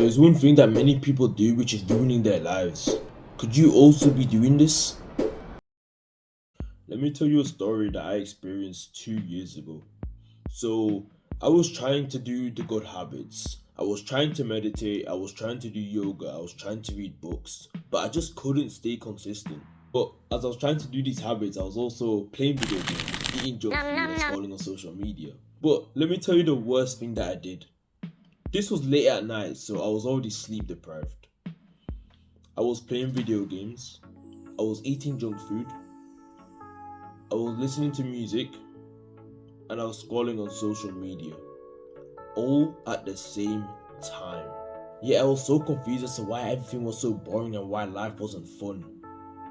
is one thing that many people do which is ruining their lives. Could you also be doing this? Let me tell you a story that I experienced 2 years ago. So, I was trying to do the good habits. I was trying to meditate, I was trying to do yoga, I was trying to read books, but I just couldn't stay consistent. But as I was trying to do these habits, I was also playing video games, eating junk food, and scrolling on social media. But let me tell you the worst thing that I did. This was late at night, so I was already sleep deprived. I was playing video games, I was eating junk food, I was listening to music, and I was scrolling on social media, all at the same time. Yet I was so confused as to why everything was so boring and why life wasn't fun.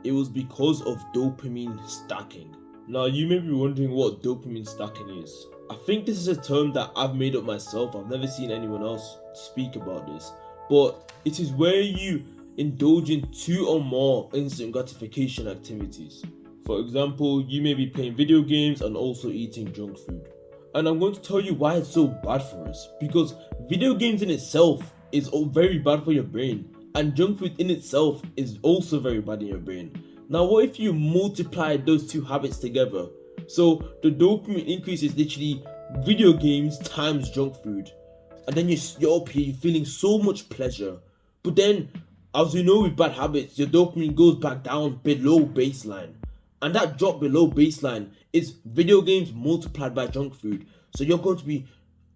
It was because of dopamine stacking. Now you may be wondering what dopamine stacking is. I think this is a term that I've made up myself. I've never seen anyone else speak about this. But it is where you indulge in two or more instant gratification activities. For example, you may be playing video games and also eating junk food. And I'm going to tell you why it's so bad for us. Because video games in itself is very bad for your brain. And junk food in itself is also very bad in your brain. Now what if you multiply those two habits together? So the dopamine increase is literally video games times junk food. And then you're up here, you're feeling so much pleasure. But then, as you know with bad habits, your dopamine goes back down below baseline. And that drop below baseline is video games multiplied by junk food. So you're going to be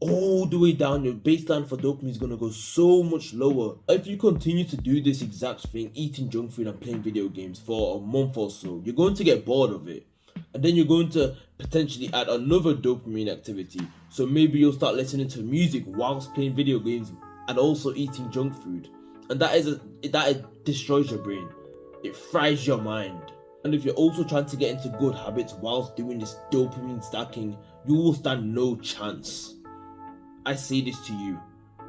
all the way down. Your baseline for dopamine is going to go so much lower. If you continue to do this exact thing, eating junk food and playing video games for a month or so, you're going to get bored of it. And then you're going to potentially add another dopamine activity. So maybe you'll start listening to music whilst playing video games and also eating junk food. And that destroys your brain. It fries your mind. And if you're also trying to get into good habits whilst doing this dopamine stacking, you will stand no chance. I say this to you.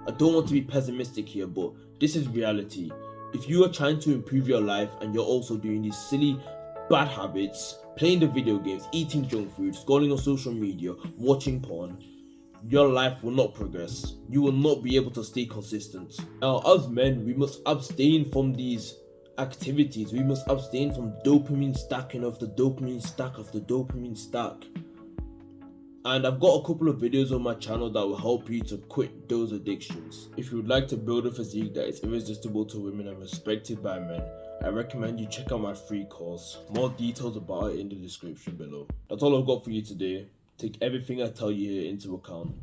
I don't want to be pessimistic here, but this is reality. If you are trying to improve your life and you're also doing these silly bad habits, playing the video games, eating junk food, scrolling on social media, watching porn, your life will not progress. You will not be able to stay consistent. Now, as men, we must abstain from these activities. We must abstain from dopamine stacking of the dopamine stack of the dopamine stack. And I've got a couple of videos on my channel that will help you to quit those addictions. If you would like to build a physique that is irresistible to women and respected by men, I recommend you check out my free course. More details about it in the description below. That's all I've got for you today. Take everything I tell you here into account.